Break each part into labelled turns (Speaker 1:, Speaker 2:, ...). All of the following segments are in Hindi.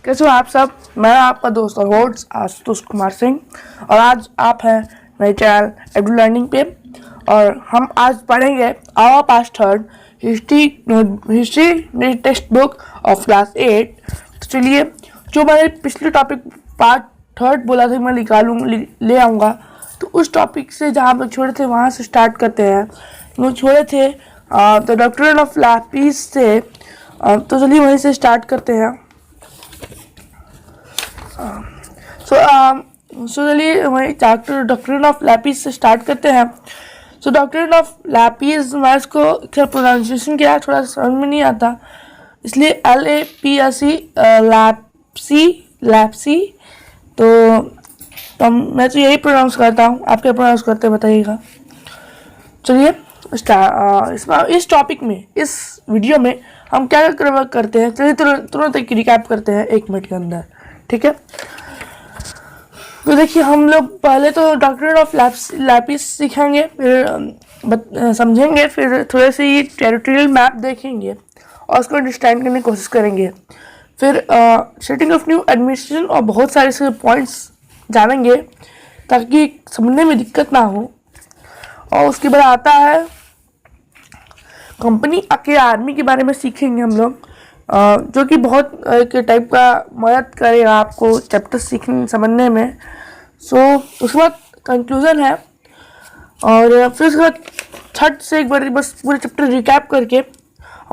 Speaker 1: कैसे हो आप सब। मैं आपका दोस्त और होस्ट आशुतोष कुमार सिंह और आज आप हैं मेरे चैनल एडू लर्निंग पे और हम आज पढ़ेंगे our past third history text book of class 8। तो चलिए, जो मैंने पिछले टॉपिक पार्ट थर्ड बोला था मैं ले आऊँगा, तो उस टॉपिक से जहाँ पर छोड़े थे वहाँ से स्टार्ट करते हैं। हम छोड़े थे द डॉक्ट्रिन ऑफ लैपिस से, तो चलिए वहीं से स्टार्ट करते हैं। चलिए वही डॉक्ट्रिन ऑफ लैपिस से स्टार्ट करते हैं। सो डॉक्ट्रिन ऑफ लैपिस, मैं इसको प्रोनाउंसिएशन किया थोड़ा समझ में नहीं आता, इसलिए LAPSE लैप्सी। तो मैं तो यही प्रोनाउंस करता हूँ, आप क्या प्रोनाउंस करते हैं बताइएगा। चलिए इस टॉपिक में, इस वीडियो में हम क्या करते हैं, चलिए तुरंत एक रिकैप करते हैं 1 मिनट के अंदर, ठीक है। तो देखिए, हम लोग पहले तो डॉक्ट्रिन ऑफ लैपिस सीखेंगे, फिर समझेंगे, फिर थोड़े से ये टेरिटोरियल मैप देखेंगे और उसको अंडरस्टैंड करने की कोशिश करेंगे। फिर सेटिंग ऑफ न्यू एडमिनिस्ट्रेशन और बहुत सारे से पॉइंट्स जानेंगे ताकि समझने में दिक्कत ना हो। और उसके बाद आता है कंपनी के आर्मी के बारे में सीखेंगे हम लोग, जो कि बहुत एक टाइप का मदद करेगा आपको चैप्टर सीखने समझने में। उसके बाद कंक्लूजन है और फिर उसके बाद छठ से एक बार बस पूरे चैप्टर रिकैप करके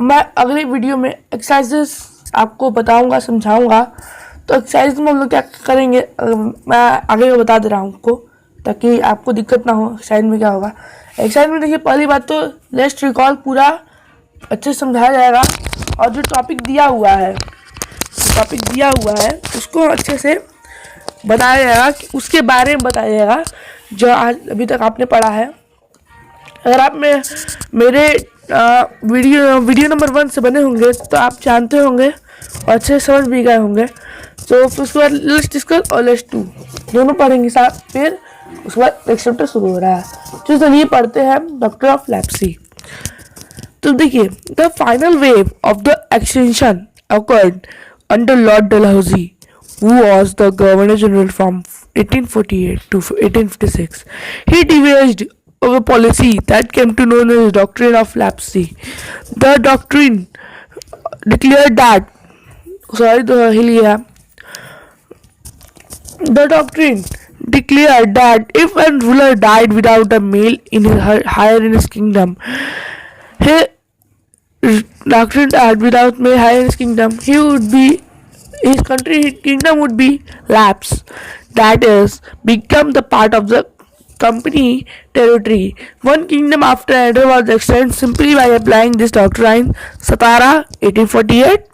Speaker 1: मैं अगले वीडियो में एक्सरसाइजेस आपको बताऊंगा, समझाऊंगा। तो एक्सरसाइज में हम लोग क्या करेंगे मैं आगे बता दे रहा हूँ आपको, ताकि आपको दिक्कत ना हो एक्सरसाइज में क्या होगा। एक्सरसाइज में देखिए, पहली बात तो लेट्स रिकॉल पूरा अच्छे से समझाया जाएगा और जो टॉपिक दिया हुआ है उसको अच्छे से बताया जाएगा, कि उसके बारे में बताया जाएगा जो आज अभी तक आपने पढ़ा है। अगर आप मेरे वीडियो नंबर 1 से बने होंगे तो आप जानते होंगे और अच्छे से समझ भी गए होंगे। तो फिर उसके बाद लेट्स डिस्कस और लेट्स डू दोनों पढ़ेंगे साथ, फिर उसके बाद नेक्स्ट चैप्टर शुरू हो रहा है। तो चलिए पढ़ते हैं डॉक्टर ऑफ लैप्सी। तो देखिए, the final wave of the extension occurred under Lord Dalhousie, who was the Governor General from 1848 to 1856. He devised a policy that came to known as Doctrine of Lapsy. The doctrine declared that if a ruler died without a male in his kingdom, his kingdom would be lapse, that is, become the part of the company territory. One kingdom after another was extended simply by applying this doctrine. Satara 1848,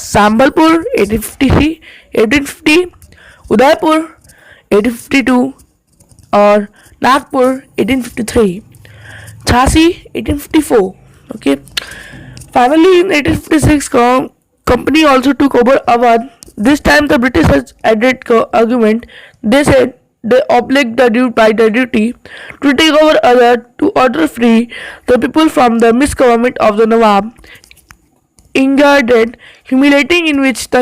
Speaker 1: Sambalpur 1850, Udaipur 1852 और Nagpur 1853, Jhansi 1854. Okay. Finally, in 1856, company also took over Awadh. This time, the British has added argument. They said they obliged the duty to take over Awadh to order free the people from the misgovernment of the Nawab. Ingaded, humiliating, in which the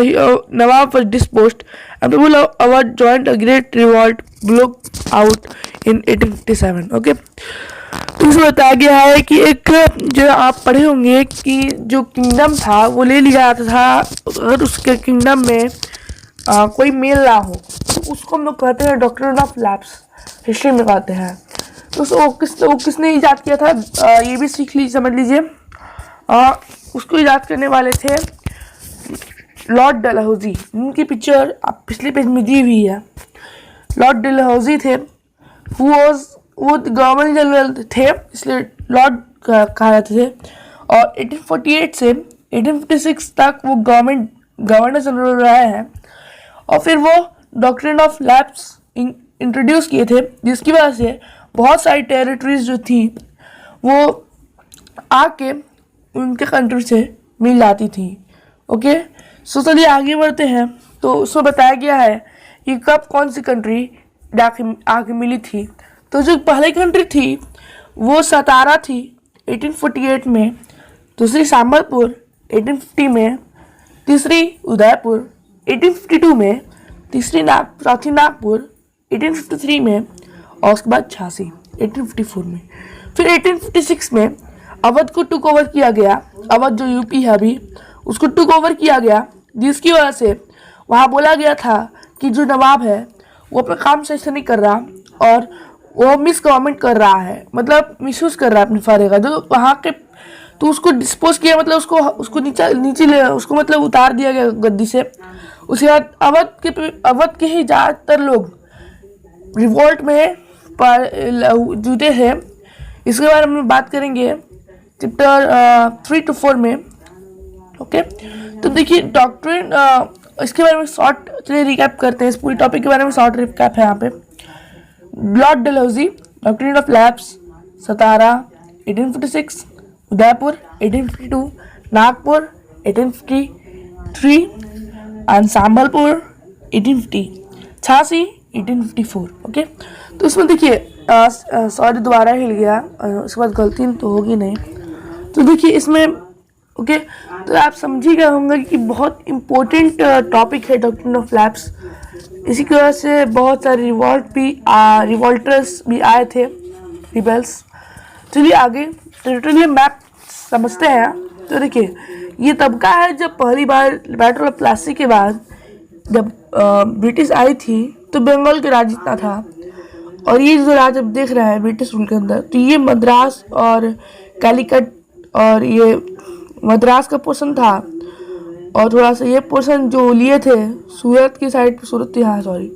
Speaker 1: Nawab was disposed, and the people of Awadh joined a great revolt broke out in 1857. Okay. तो उसमें बताया गया है कि एक जो आप पढ़े होंगे कि जो किंगडम था वो ले लिया जाता था, अगर उसके किंगडम में कोई मेल ना हो तो उसको हम लोग कहते हैं डॉक्ट्रिन ऑफ लैप्स, हिस्ट्री में कहते हैं। तो वो किसने ईजाद किया था, ये भी समझ लीजिए। उसको ईजाद करने वाले थे लॉर्ड डलहौजी। उनकी पिक्चर आप पिछले पेज में दी हुई है। लॉर्ड डलहौजी थे, वो गवर्नर जनरल थे, इसलिए लॉर्ड कहा जाते थे। और 1848 से 1856 तक वो गवर्नर जनरल रहे हैं और फिर वो डॉक्ट्रिन ऑफ लैप्स इंट्रोड्यूस किए थे, जिसकी वजह से बहुत सारी टेरिटरीज जो थी वो आके उनके कंट्री से मिल जाती थी। ओके, सो चलिए आगे बढ़ते हैं। तो उसमें बताया गया है कि कब कौन सी कंट्री आके मिली थी। तो जो पहली कंट्री थी वो सतारा थी 1848 में, दूसरी संबलपुर 1850 में, तीसरी उदयपुर 1852 में, चौथी नागपुर 1853 में, और उसके बाद झांसी 1854 में। फिर 1856 में अवध को टुक ओवर किया गया। अवध जो यूपी है अभी, उसको टुक ओवर किया गया, जिसकी वजह से वहाँ बोला गया था कि जो नवाब है वो अपना काम सही से नहीं कर रहा और वो मिस गवर्नमेंट कर रहा है, मतलब मिसयूज कर रहा है अपने फायदे का। जो वहाँ के तो उसको डिस्पोज किया, मतलब उसको नीचे ले, उसको मतलब उतार दिया गया गद्दी से। उसके बाद अवध के ही ज़्यादातर लोग रिवोल्ट में जुटे हैं। इसके बारे में बात करेंगे चैप्टर 3 to 4 में। ओके, तो देखिए डॉक्ट्रिन, इसके बारे में शॉर्ट चलिए रिकैप करते हैं। इस पूरी टॉपिक के बारे में शॉर्ट रिकैप है यहाँ पे। Lord Dalhousie, doctrine of lapse, Satara 1856, Udaipur 1852, Nagpur 1853 and Sambalpur 1850, Jhansi 1854। Okay, तो इसमें देखिए सॉरी दोबारा हिल गया, उसके बाद गलती तो होगी नहीं। तो देखिए इसमें ओके, तो आप समझ ही गए होंगे कि बहुत इम्पोर्टेंट टॉपिक है डॉक्ट्रिन ऑफ लैप्स। इसी की वजह से बहुत सारे रिवॉल्टर्स भी आए थे, रिबेल्स। चलिए आगे टेरिटोरियल मैप समझते हैं। तो देखिए ये तबका है जब पहली बार बैटल ऑफ प्लासी के बाद जब ब्रिटिश आई थी तो बंगाल के राज इतना था। और ये जो राज अब देख रहे हैं ब्रिटिश रूल के अंदर, तो ये मद्रास और कैलीकट और ये मद्रास का पोर्शन था, और थोड़ा सा ये पोर्शन जो लिए थे सूरत की साइड, सूरत थी हाँ सॉरी,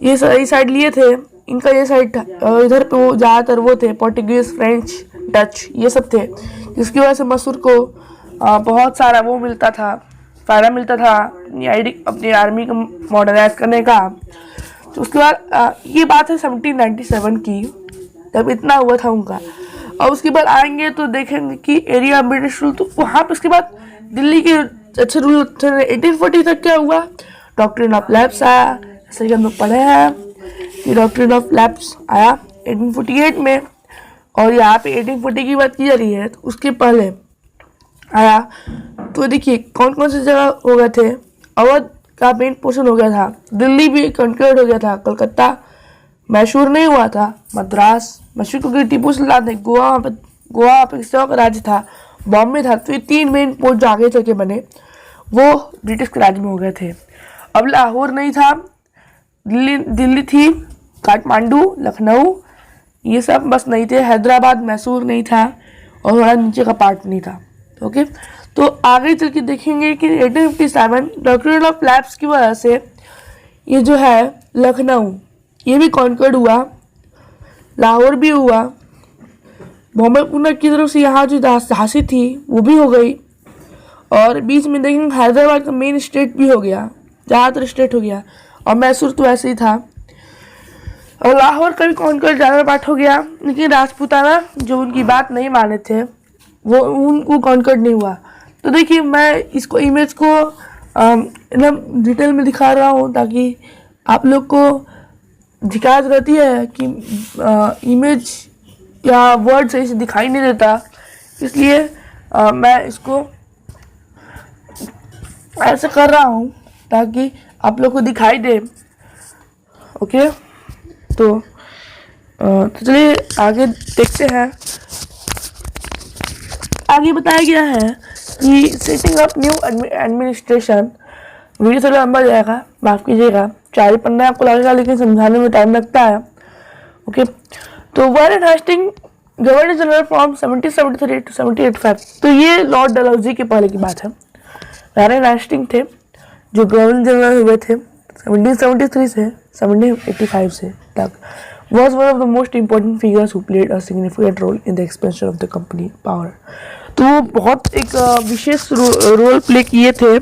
Speaker 1: ये साइड लिए थे, इनका ये साइड था। इधर पे वो ज़्यादातर वो थे पोर्टुगीज, फ्रेंच, डच, ये सब थे, जिसकी वजह से मैसूर को बहुत सारा वो मिलता था, फ़ायदा मिलता था अपनी आर्मी को मॉडर्नाइज करने का। तो उसके बाद ये बात है 1797 की, जब इतना हुआ था उनका। और उसके बाद आएंगे तो देखेंगे कि एरिया ब्रिटिश रूल, तो वहाँ पे उसके बाद दिल्ली के अच्छे रूल 1840 तक क्या हुआ, डॉक्ट्रिन ऑफ लैप्स आया। जैसे कि हम लोग पढ़े हैं कि डॉक्ट्रिन ऑफ लैप्स आया 1848 में, और यहाँ पे 1840 की बात की जा रही है, तो उसके पहले आया। तो देखिए कौन कौन सी जगह हो गए थे। अवध का मेन पोर्शन हो गया था, दिल्ली भी कंक्रीट हो गया था, कलकत्ता, मैसूर नहीं हुआ था, मद्रास, मैसूर क्योंकि टीपू सुल्तान थे, गोवा पे किसी का राज्य था, बॉम्बे था। तो ये 3 मेन पोर्ट जो आगे चल के बने वो ब्रिटिश के राज्य में हो गए थे। अब लाहौर नहीं था, दिल्ली थी, काठमांडू, लखनऊ, ये सब बस नहीं थे, हैदराबाद, मैसूर नहीं था, और थोड़ा नीचे का पार्ट नहीं था। ओके, तो आगे चल के देखेंगे कि 1857 डॉक्ट्रिन ऑफ लैप्स की वजह से ये जो है लखनऊ ये भी कॉन्कर्ड हुआ, लाहौर भी हुआ, बॉम्बे पुणे की तरफ से यहाँ जो झांसी थी वो भी हो गई, और बीच में देखेंगे हैदराबाद का मेन स्टेट भी हो गया, ज़्यादातर स्टेट हो गया, और मैसूर तो ऐसे ही था। और लाहौर का भी कॉन्कर्ड ज़्यादा पार्ट हो गया, लेकिन राजपूताना जो उनकी बात नहीं माने थे वो उनको कॉन्कर्ड नहीं हुआ। तो देखिए मैं इसको इमेज को एकदम डिटेल में दिखा रहा हूँ ताकि आप लोग को दिक्कत रहती है कि इमेज या वर्ड सही से दिखाई नहीं देता, इसलिए मैं इसको ऐसे कर रहा हूँ ताकि आप लोग को दिखाई दे। ओके, तो चलिए आगे देखते हैं। आगे बताया गया है कि setting up new administration, video थोड़ा लंबा जाएगा, माफ़ कीजिएगा, 4 पन्ने आपको लगेगा लेकिन समझाने में टाइम लगता है। ओके, तो Warren Hasting governor general from 1773 to 1785, तो ये लॉर्ड डलहौजी के पहले की बात है। वारेन हेस्टिंग थे जो गवर्नर जनरल हुए थे 1773 से 1785 से तक, was one of the most important figures who played a significant role in the expansion of the company power। तो वो बहुत एक विशेष रोल प्ले किए थे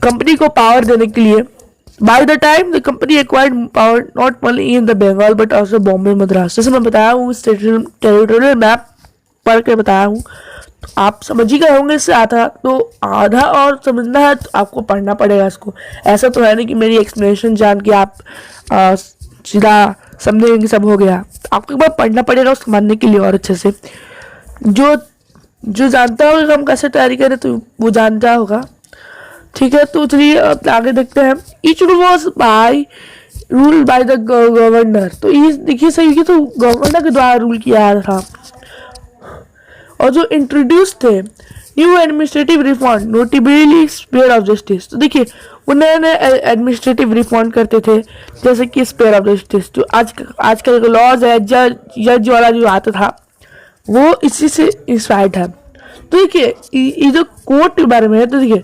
Speaker 1: कंपनी को पावर देने के लिए। By the time the company acquired power not only in the Bengal but also Bombay, Madras, जैसे मैं बताया हूँ टेरिटोरियल मैप पढ़ के बताया हूँ, आप समझ ही गए होंगे इससे आधा, तो आधा और समझना है तो आपको पढ़ना पड़ेगा इसको। ऐसा तो है नहीं कि मेरी एक्सप्लेनेशन जान के आप सीधा समझेंगे कि सब हो गया, आपको एक बार पढ़ना पड़ेगा उसको मानने के लिए और अच्छे से। जो जानता होगा हम कैसे तैयारी करें तो वो जानता होगा। ठीक है, तो चलिए अब आगे देखते हैं। Each rule was rule by the governor. तो ये देखिए सही कि तो गवर्नर के द्वारा रूल किया था। और जो इंट्रोड्यूस थे new administrative reform notably sphere of justice. तो देखिए वो नए नए एडमिनिस्ट्रेटिव रिफॉर्म करते थे, जैसे कि स्पेयर ऑफ जस्टिस जो आजकल का लॉज है, जज वाला जो आता था वो इसी से इंस्पायर्ड है। तो देखिए ये जो कोर्ट के बारे में है, तो देखिए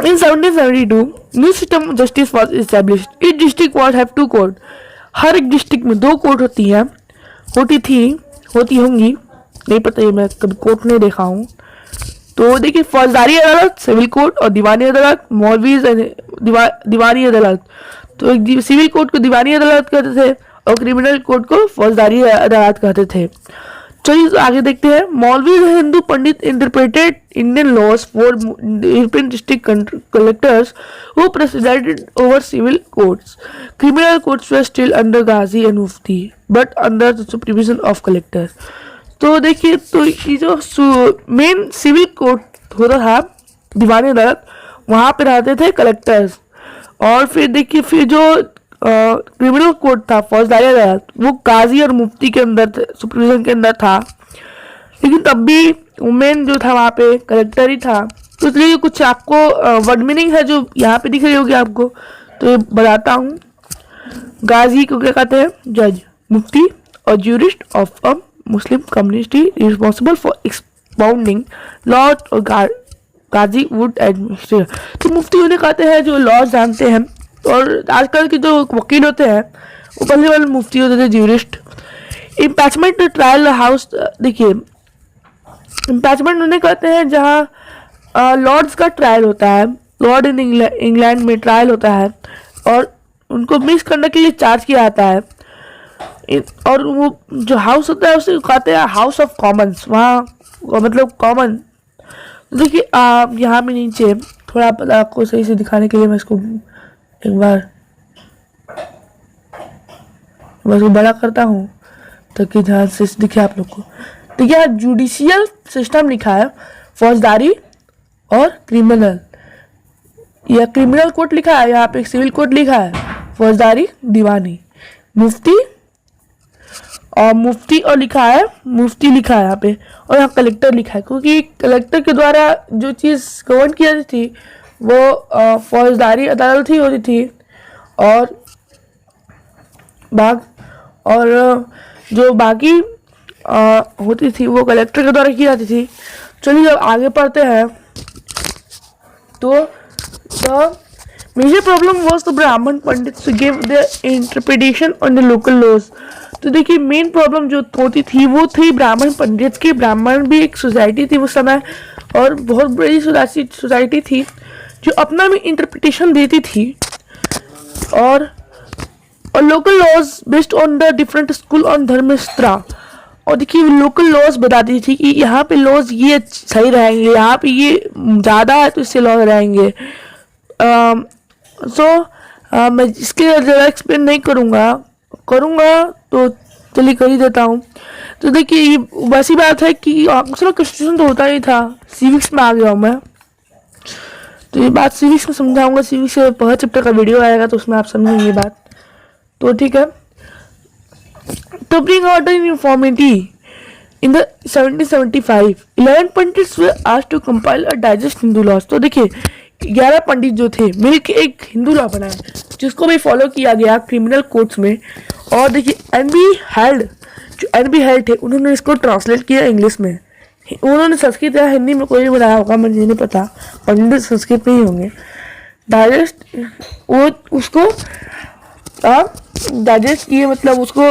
Speaker 1: in 1772 new system of justice was established. Each district was have two court. हर एक डिस्ट्रिक्ट में 2 कोर्ट होती हैं, होती होंगी, नहीं पता, ये मैं कभी कोर्ट नहीं देखा हूँ। तो देखिए फौजदारी अदालत, सिविल कोर्ट और दीवानी अदालत, मौलवीज दीवानी अदालत। तो एक सिविल कोर्ट को दीवानी अदालत कहते थे और क्रिमिनल कोर्ट को फौजदारी अदालत कहते थे। चलिए तो आगे देखते हैं। मौलवी Hindu pandit interpreted Indian laws for European district collectors who presided over civil courts. Criminal courts were still under qazi and mufti but under the supervision of collector. तो देखिए तो ये जो मेन सिविल कोर्ट होता था दीवानी अदालत, वहाँ पे रहते थे कलेक्टर्स। और फिर देखिए फिर जो क्रिमिनल कोर्ट था फौजदारी अदालत, वो काजी और मुफ्ती के अंदर सुपरविजन के अंदर था, लेकिन तब भी मेन जो था वहाँ पे कलेक्टर ही था। तो इसलिए कुछ आपको वर्ड मीनिंग है जो यहाँ पे दिख रही होगी आपको, तो ये बताता हूँ। गाजी को क्या कहते हैं? जज। मुफ्ती और jurist of a Muslim community responsible for expounding law और गाजी वुड एडमिनिस्ट्रेट। तो मुफ्ती उन्हें कहते हैं जो लॉ जानते हैं, और आजकल के जो वकील होते हैं वो पहले वाले मुफ्ती होते थे, ज्यूरिस्ट। इम्पैचमेंट ट्रायल हाउस, देखिए इम्पैचमेंट उन्हें कहते हैं जहाँ लॉर्ड्स का ट्रायल होता है, लॉर्ड इन इंग्लैंड में ट्रायल होता है और उनको मिस करने के लिए चार्ज किया जाता है। और वो जो हाउस होता है उसे कहते हैं हाउस ऑफ कॉमन्स, वहाँ मतलब कॉमन। देखिए यहाँ में नीचे थोड़ा आपको सही से दिखाने के लिए मैं इसको एक बार बस बड़ा करता हूँ ताकि ध्यान से दिखे आप लोग को। देखिए जुडिशियल सिस्टम लिखा है, फौजदारी और क्रिमिनल, या क्रिमिनल कोर्ट लिखा है, यहाँ पे सिविल कोर्ट लिखा है, फौजदारी दीवानी, मुफ्ती और लिखा है मुफ्ती लिखा है यहाँ पे, और यहाँ कलेक्टर लिखा है, क्योंकि कलेक्टर के द्वारा जो चीज़ गवर्न की जाती थी वो फौजदारी अदालत ही होती थी, और जो बाकी होती थी वो कलेक्टर के द्वारा की जाती थी। चलिए जब आगे पढ़ते हैं तो major problem was the Brahmin pandit to give the interpretation on the local laws. तो देखिए मेन प्रॉब्लम जो होती थी वो थी ब्राह्मण पंडित की। ब्राह्मण भी एक सोसाइटी थी उस समय, और बहुत बड़ी सोसाइटी थी जो अपना भी इंटरप्रिटेशन देती थी, और local laws based on the different school on Dharmashastra. और देखिए लोकल लॉज बताती थी कि यहाँ पे लॉज ये सही रहेंगे, यहाँ पे ये ज़्यादा है तो इससे लॉज रहेंगे। मैं इसके ज़्यादा एक्सप्लेन नहीं करूँगा तो चलिए कर ही देता हूँ। तो देखिए ये वैसी बात है कि कॉन्स्टिट्यूशन तो होता ही था, सिविक्स में आ गया हूँ मैं, तो ये बात सिविक्स में समझाऊंगा। सिविक्स से पहला चैप्टर का वीडियो आएगा तो उसमें आप समझेंगे ये बात, तो ठीक है। तो bring order in uniformity in the 1775 11 pandits were asked to compile a digest Hindu laws. तो देखिए 11 पंडित जो थे मिलकर एक हिंदू लॉ बनाए जिसको भी फॉलो किया गया क्रिमिनल कोर्ट्स में। और देखिए एनबी हेल्ड थे, उन्होंने इसको ट्रांसलेट किया इंग्लिश में। उन्होंने संस्कृत या हिंदी में कोई भी बनाया होगा, मुझे नहीं पता, पंडित संस्कृत में ही होंगे। डाइजेस्ट वो उसको डाइजेस्ट किए, मतलब उसको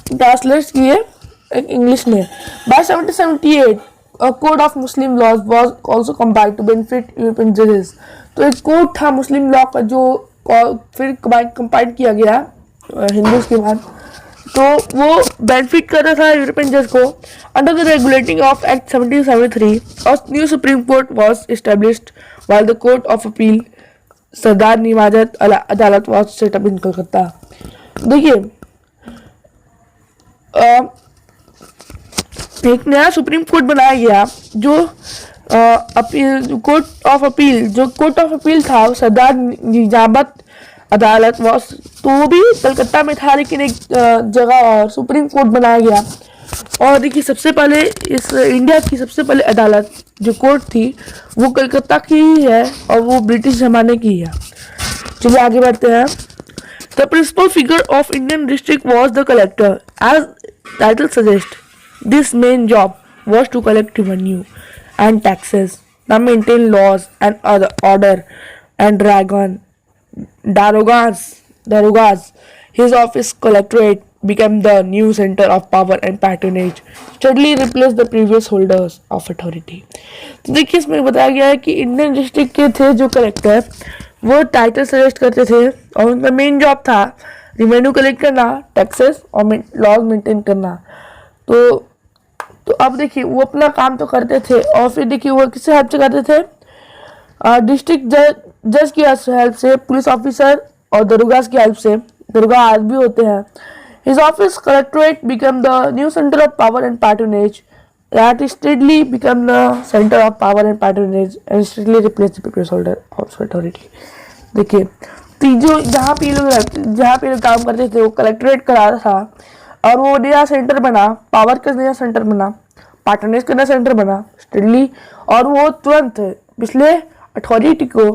Speaker 1: ट्रांसलेट किए इंग्लिश में। By 1778 a code of Muslim laws was also compiled to benefit European judges। तो एक कोड था मुस्लिम लॉ का जो फिर कंपाइल किया गया हिंदूज के बाद, तो वो बेनिफिट कर रहा था यूरोपियन जज को। Under the regulating of act 1773 और new supreme court was established while the court of appeal सरदार निवाजत अदालत वॉज सेटअप इन कलकत्ता। देखिए एक नया सुप्रीम कोर्ट बनाया गया जो अपील कोर्ट ऑफ अपील, जो कोर्ट ऑफ अपील था सरदार निजामत अदालत वॉज, तो वो भी कलकत्ता में था, लेकिन एक जगह और सुप्रीम कोर्ट बनाया गया। और देखिए सबसे पहले इस इंडिया की सबसे पहले अदालत जो कोर्ट थी वो कलकत्ता की ही है और वो ब्रिटिश जमाने की है। चलिए आगे बढ़ते हैं। The principal figure of Indian district was the collector, as title suggest this main job was to collect revenue and taxes, the maintain laws and other order and darogas. His office collectorate became the new center of power and patronage, steadily replaced the previous holders of authority. तो देखिए इसमें बताया गया है कि इंडियन डिस्ट्रिक्ट के थे जो कलेक्टर, वो टाइटल सजेस्ट करते थे और उनका मेन जॉब था रिवेन्यू कलेक्ट करना, टैक्सेस और लॉज मेंटेन करना। तो अब देखिए वो अपना काम तो करते थे और फिर देखिए वो किससे हेल्प से करते थे, डिस्ट्रिक्ट जज की हेल्प से, पुलिस ऑफिसर और दरोगास की हेल्प से, दरोगा आज भी होते हैं। His office collectorate become the new centre of power and patronage, that steadily become the centre of power and patronage and steadily replace the people's holder of authority. देखिए तीजो जहाँ पे लोग काम करते थे वो कलेक्टरेट कराता था और वो नया सेंटर बना, पावर का नया सेंटर बना, पैट्रोनेज का नया सेंटर बना स्टेडली, और वो तुरंत पिछले अथॉरिटी को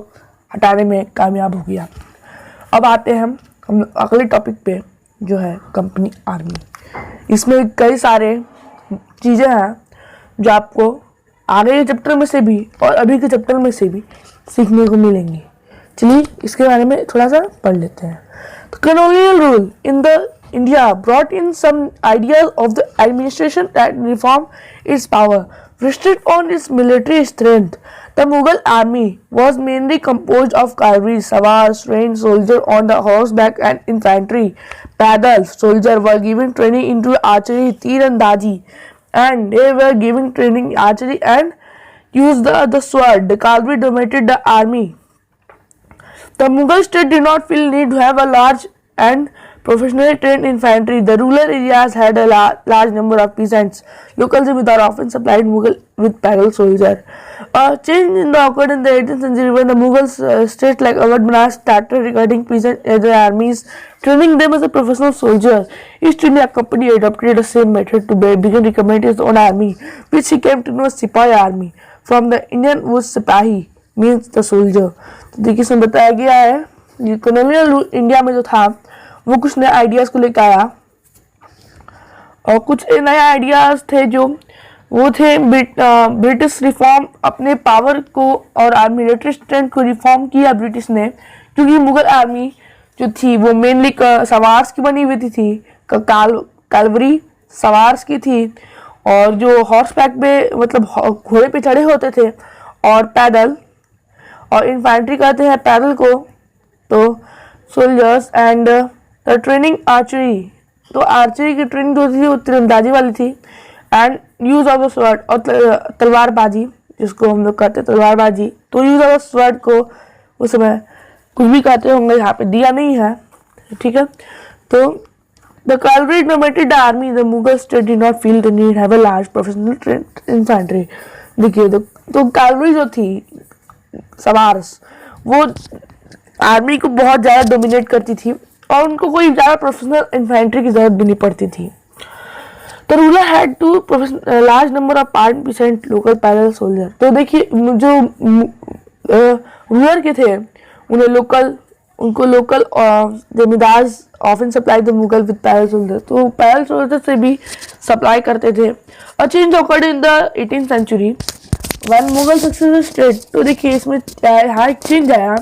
Speaker 1: हटाने में कामयाब हो गया। अब आते हैं हम अगले टॉपिक पे जो है कंपनी आर्मी। इसमें कई सारे चीज़ें हैं जो आपको आगे के चैप्टर में से भी और अभी के चैप्टर में से भी सीखने को मिलेंगी। चलिए इसके बारे में थोड़ा सा पढ़ लेते हैं। तो colonial rule in the India brought in some ideas of the administration that reform its power, restrict on its military strength. The Mughal army was mainly composed of cavalry, sawars, trained soldiers on the horseback and infantry. Paidal soldiers were given training into archery, tirandazhi, and they were given training archery and used the sword. The cavalry dominated the army. The Mughal state did not feel need to have a large and professionally trained infantry. The rural areas had a large number of peasants. Local zamindar often supplied Mughal with parallel soldiers. A change occurred in the 18th century when the Mughal states like Awadh, Benares started regarding peasants as their armies, training them as a professional soldiers. East India Company adopted the same method to begin recommending its own army, which he came to know as Sipahi army. From the Indian word Sipahi means the soldier. तो देखिए इसमें बताया गया है ये कॉलोनियल इंडिया में जो था वो कुछ नए आइडियाज को लेकर आया और कुछ नए आइडियाज थे जो वो थे ब्रिटिश रिफॉर्म, अपने पावर को और मिलिट्री स्ट्रेंथ को रिफॉर्म किया ब्रिटिश ने, क्योंकि मुगल आर्मी जो थी वो मेनली सवार्स की बनी हुई थी, कैलवरी सवार्स की थी, और जो हॉर्स बैक पे मतलब घोड़े पे चढ़े होते थे, और पैदल और इन्फेंट्री कहते हैं पैदल को, तो soldiers and the training archery, तो आर्चरी की ट्रेनिंग जो थी वो तीरंदाजी वाली थी, and use of the sword और तलवारबाजी जिसको हम लोग कहते हैं तलवारबाजी, तो यूज ऑफ द स्वॉर्ड को उस समय कुछ भी कहते होंगे, यहाँ पे दिया नहीं है, ठीक है। तो the cavalry dominated the army. The Mughal state did not feel the need have a large professional trained infantry. देखिए तो cavalry जो थी सवार्स वो आर्मी को बहुत ज़्यादा डोमिनेट करती थी और उनको कोई ज़्यादा प्रोफेशनल इन्फेंट्री की जरूरत भी नहीं पड़ती थी। तो ruler had to large number of पार्ट% लोकल पैदल सोल्जर। तो देखिए जो रूलर के थे उनको local zamindar often supply the Mughal with पैदल सोल्जर, तो पैदल सोल्जर से भी सप्लाई करते थे। A change occurred in the 18th century one Mughal successor state. तो देखिए इसमें यहाँ एक चेंज आया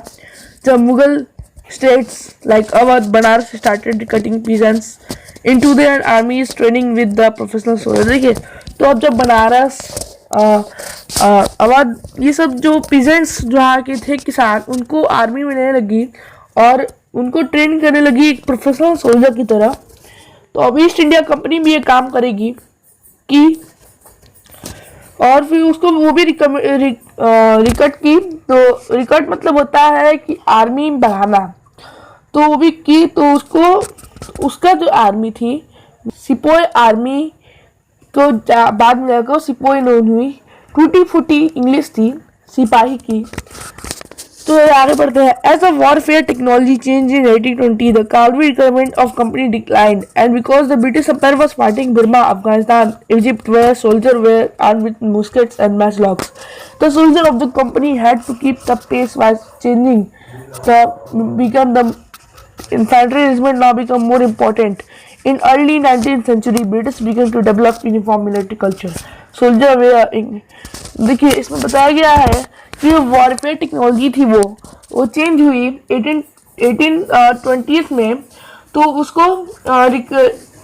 Speaker 1: जब Mughal states like Awadh, Banaras started cutting peasants into their armies, training with the professional soldiers। देखिए तो अब जब बनारस अवध ये सब जो peasants जो यहाँ के थे किसान, उनको आर्मी में लेने लगी और उनको ट्रेन करने लगी एक प्रोफेशनल सोल्जर की तरह। तो अब ईस्ट इंडिया कंपनी भी ये काम करेगी कि और फिर उसको वो भी रिकट की। तो रिकट मतलब होता है कि आर्मी बढ़ाना, तो वो भी की। तो उसका जो आर्मी थी सिपोही आर्मी को बाद में जाकर सिपोही नोन हुई, टूटी फूटी इंग्लिश थी सिपाही की। तो आगे बढ़ते हैं। As a warfare technology change in 1820 the cavalry requirement of company declined and because the British Empire was fighting Burma, Afghanistan, Egypt where soldiers were armed with muskets and matchlocks, the soldiers of the company had to keep the pace while changing the infantry regiment now become more important. In early 19th century, British began to develop uniform military culture. Soldier were देखिए इसमें बताया गया है कि वॉरफेयर टेक्नोलॉजी थी वो चेंज हुई 1820 में। तो उसको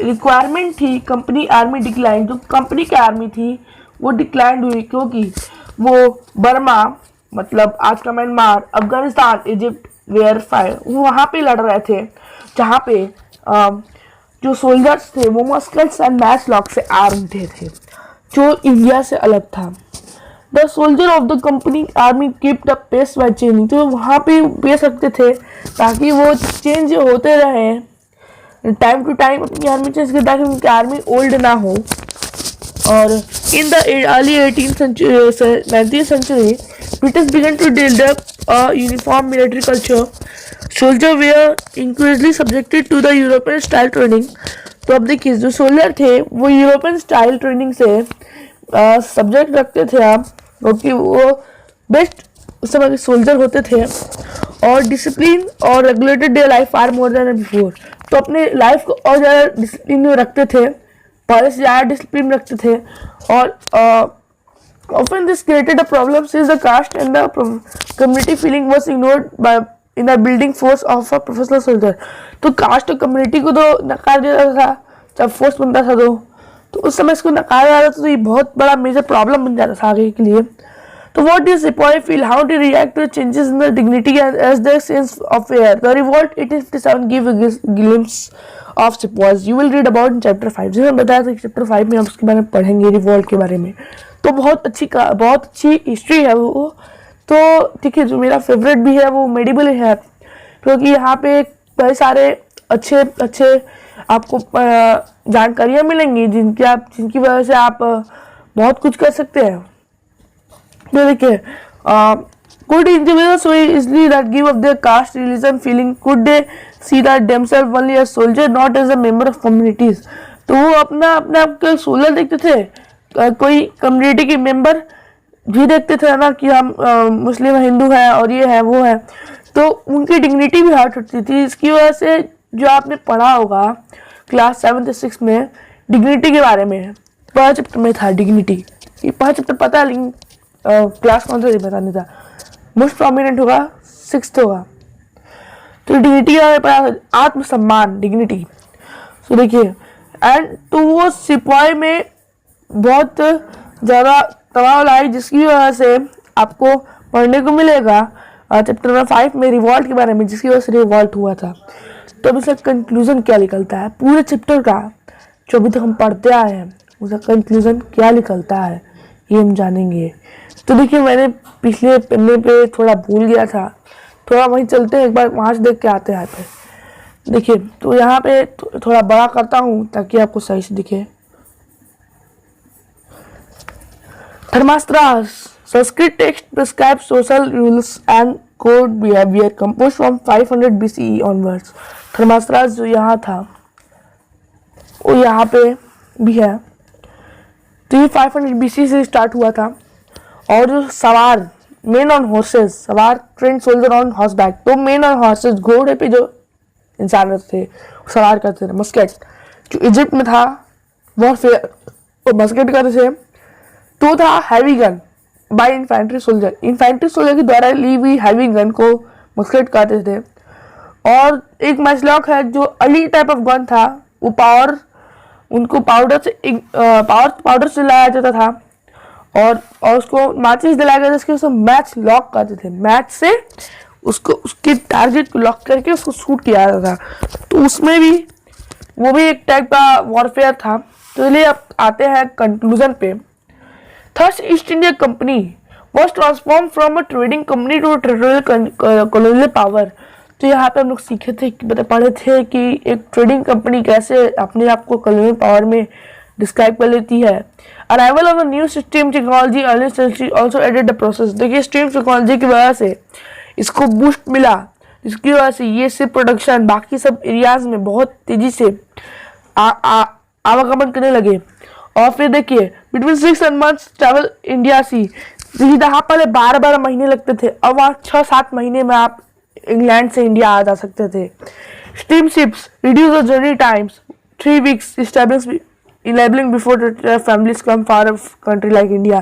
Speaker 1: रिक्वायरमेंट थी कंपनी आर्मी डिक्लाइन, जो कंपनी की आर्मी थी वो डिक्लाइन हुई क्योंकि वो बर्मा मतलब आज का Myanmar, Afghanistan, Egypt were fire वहाँ पे लड़ रहे थे, जहाँ पे जो सोल्जर्स थे वो मस्कल्स एंड मैच लॉक से आर्म थे जो इंडिया से अलग था। The soldier of the company army keep the pace by changing, तो वहाँ पे पेस रखते थे ताकि वो चेंज होते रहे टाइम टू टाइम अपनी आर्मी चेंज करते ताकि उनकी आर्मी ओल्ड ना हो। और in the early 19th century British began to develop a uniform military culture. Soldiers were increasingly subjected to the European style training. तो अब देखिए जो सोल्जर थे वो यूरोपियन स्टाइल ट्रेनिंग से सब्जेक्ट रखते थे आप, क्योंकि वो बेस्ट उस समय के सोल्जर होते थे और डिसिप्लिन और रेगुलेटेड डे लाइफ फार मोर देन बिफोर। तो अपने लाइफ को और ज़्यादा डिसिप्लिन में रखते थे, पहले से ज़्यादा डिसिप्लिन रखते थे। और often this created a problem since the caste and the community feeling was ignored by in the building force of a professional soldier। तो कास्ट और कम्युनिटी को तो नकार दिया जाता था जब फोर्स बनता था तो उस समय इसको नकारा जाता था, तो ये बहुत बड़ा मेजर प्रॉब्लम बन जाता था आगे के लिए। तो what did सिपाही feel? How did he react to changes in the dignity and as their sense of air? The revolt 1857 give a glimpse of sepoys. You will read about in chapter 5। जैसे मैं बताया था चैप्टर 5 में हम उसके बारे में पढ़ेंगे रिवॉल्ट के बारे में। तो बहुत अच्छी हिस्ट्री है वो। तो ठीक है, जो मेरा फेवरेट भी है वो मेडिबल है, क्योंकि यहाँ पे कई सारे अच्छे आपको जानकारियाँ मिलेंगी जिनकी वजह से आप बहुत कुछ कर सकते हैं। तो देखिए could individuals so easily that give up their caste, religion, feeling, could they see that themselves only as soldier not as a member of communities? तो वो अपने आप को सोल्जर देखते थे, कोई कम्युनिटी के मेंबर भी देखते थे ना कि हम मुस्लिम हिंदू हैं और ये है वो है। तो उनकी डिग्निटी भी हर्ट होती थी। इसकी वजह से जो आपने पढ़ा होगा क्लास 7 से 6 में डिग्निटी के बारे में, पहला चैप्टर में था डिग्निटी। ये पहला चैप्टर पता है लेकिन क्लास कौन सा पता नहीं था। मोस्ट प्रोमिनेंट होगा 6th होगा। तो डिग्निटी का आत्मसम्मान डिग्निटी। तो देखिए एंड तो वो सिपाही में बहुत ज़्यादा दबाव लाई, जिसकी वजह से आपको पढ़ने को मिलेगा चैप्टर नंबर 5 में रिवॉल्ट के बारे में, जिसकी वजह से रिवॉल्ट हुआ था। तो अब इसका कंक्लूजन क्या निकलता है पूरे चैप्टर का जो अभी तक हम पढ़ते आए हैं, उसका कंक्लूजन क्या निकलता है ये हम जानेंगे। तो देखिए मैंने पिछले पन्ने पे थोड़ा भूल गया था, थोड़ा वहीं चलते हैं, एक बार वहाँ से देख के आते हैं। देखिए तो यहाँ पे थोड़ा बड़ा करता हूँ ताकि आपको सही से दिखे। Dharmashastras Sanskrit text prescribe social rules and code behaviour compose from 500 BCE onwards. Dharmashastras जो यहाँ था वो यहाँ पे भी है। तो ये 500 BC से स्टार्ट हुआ था। और जो सवार मेन ऑन हॉर्सेस, सवार train soldier on horse back, तो मेन ऑन हॉर्सेस घोड़े पे जो इंसान रहते थे सवार करते थे। मस्केट जो इजिप्ट में था वो मस्केट करते थे। तो था heavy gun by infantry soldier, infantry soldier के द्वारा ली हुई हैवी गन को मस्केट कहते थे। और एक मैचलॉक है जो अर्ली टाइप ऑफ गन था, वो उनको पाउडर से लाया जाता था और उसको माचिस दिलाया गया जिसके उसको मैच लॉक करते थे। मैच से उसके टारगेट को लॉक करके उसको शूट किया जाता था। तो उसमें भी वो भी एक टाइप का वॉरफेयर था। तो इसलिए अब आते हैं कंक्लूजन पे। Third East India Company was transform from a trading company to territorial colonial power. तो यहाँ पे हम लोग सीखे थे पढ़े थे कि एक ट्रेडिंग कंपनी कैसे अपने आप को कॉलोनियल पावर में डिस्क्राइब कर लेती है। Arrival of the new stream technology early century also added the process. देखिए स्ट्रीम टेक्नोलॉजी की वजह से इसको बूस्ट मिला, जिसकी वजह से ये सिर्फ प्रोडक्शन बाकी सब एरियाज में बहुत तेजी से आवागमन करने लगे। और फिर देखिए between 6 and months travel India sea, जहाँ पहले 12 महीने लगते थे अब वहाँ 6-7 महीने में आप इंग्लैंड से इंडिया आ जा सकते थे। Steam ships reduce the journey times 3 weeks enabling before the families come far of country like India।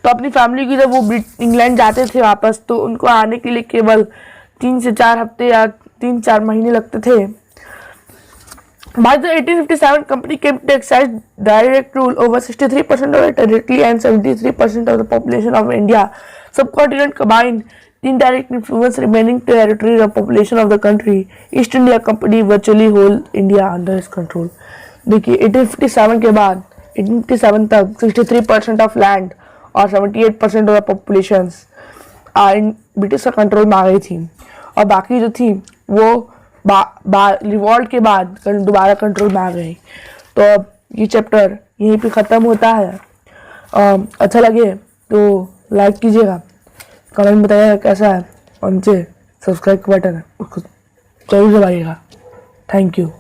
Speaker 1: तो अपनी फैमिली की जब वो इंग्लैंड जाते थे वापस तो उनको आने के लिए केवल 3 से 4 हफ्ते या 3-4 महीने लगते थे। By the 1857 company came to exercise direct rule over 63% of the territory and 73% of the population of India subcontinent combined indirect influence remaining territory the population of the country। East India Company virtually whole India under his control। देखिए 1857 के बाद 1857 तक 63% ऑफ लैंड और 78% ऑफ पॉपुलेशन ब्रिटिश का कंट्रोल में आ गई थी और बाकी जो थी वो रिवॉल्ट के बाद दोबारा कंट्रोल में आ गई। तो अब ये चैप्टर यहीं पे ख़त्म होता है। अच्छा लगे तो लाइक कीजिएगा, कमेंट बताइएगा कैसा है और नीचे सब्सक्राइब का बटन है उसको जरूर दबाइएगा। Thank you.